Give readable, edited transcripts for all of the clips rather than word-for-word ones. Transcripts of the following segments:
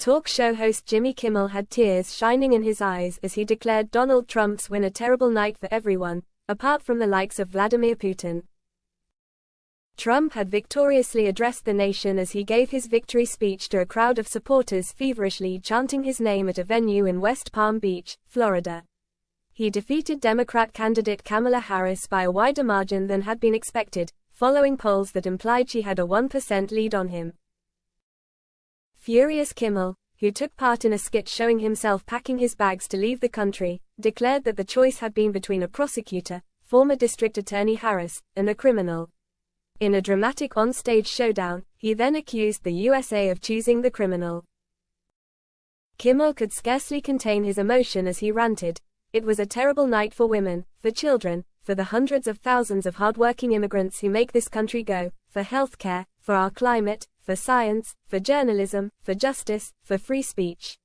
Talk show host Jimmy Kimmel had tears shining in his eyes as he declared Donald Trump's win a terrible night for everyone, apart from the likes of Vladimir Putin. Trump had victoriously addressed the nation as he gave his victory speech to a crowd of supporters feverishly chanting his name at a venue in West Palm Beach, Florida. He defeated Democrat candidate Kamala Harris by a wider margin than had been expected, following polls that implied she had a 1% lead on him. Furious Kimmel, who took part in a skit showing himself packing his bags to leave the country, declared that the choice had been between a prosecutor, former District Attorney Harris, and a criminal. In a dramatic on-stage showdown, he then accused the USA of choosing the criminal. Kimmel could scarcely contain his emotion as he ranted. It was a terrible night for women, for children, for the hundreds of thousands of hard-working immigrants who make this country go, for healthcare, for our climate, for science, for journalism, for justice, for free speech.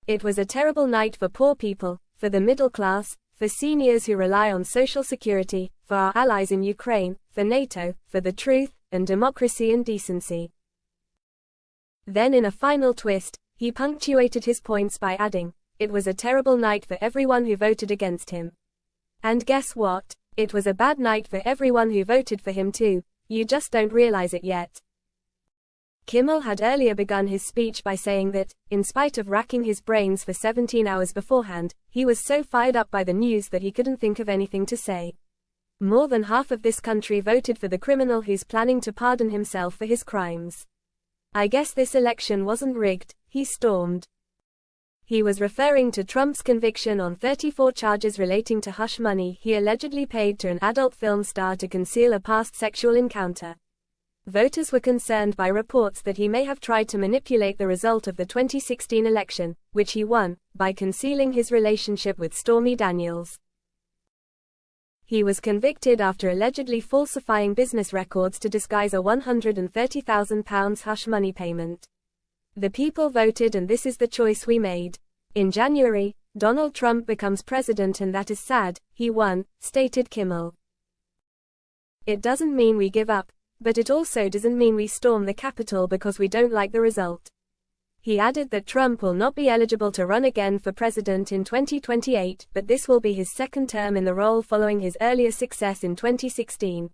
It was a terrible night for poor people, for the middle class, for seniors who rely on Social Security, for our allies in Ukraine, for NATO, for the truth, and democracy and decency. Then in a final twist, he punctuated his points by adding, it was a terrible night for everyone who voted against him. And guess what? It was a bad night for everyone who voted for him too, you just don't realize it yet. Kimmel had earlier begun his speech by saying that, in spite of racking his brains for 17 hours beforehand, he was so fired up by the news that he couldn't think of anything to say. More than half of this country voted for the criminal who's planning to pardon himself for his crimes. I guess this election wasn't rigged, he stormed. He was referring to Trump's conviction on 34 charges relating to hush money he allegedly paid to an adult film star to conceal a past sexual encounter. Voters were concerned by reports that he may have tried to manipulate the result of the 2016 election, which he won, by concealing his relationship with Stormy Daniels. He was convicted after allegedly falsifying business records to disguise a £130,000 hush money payment. The people voted and this is the choice we made. In January, Donald Trump becomes president and that is sad, he won, stated Kimmel. It doesn't mean we give up, but it also doesn't mean we storm the Capitol because we don't like the result. He added that Trump will not be eligible to run again for president in 2028, but this will be his second term in the role following his earlier success in 2016.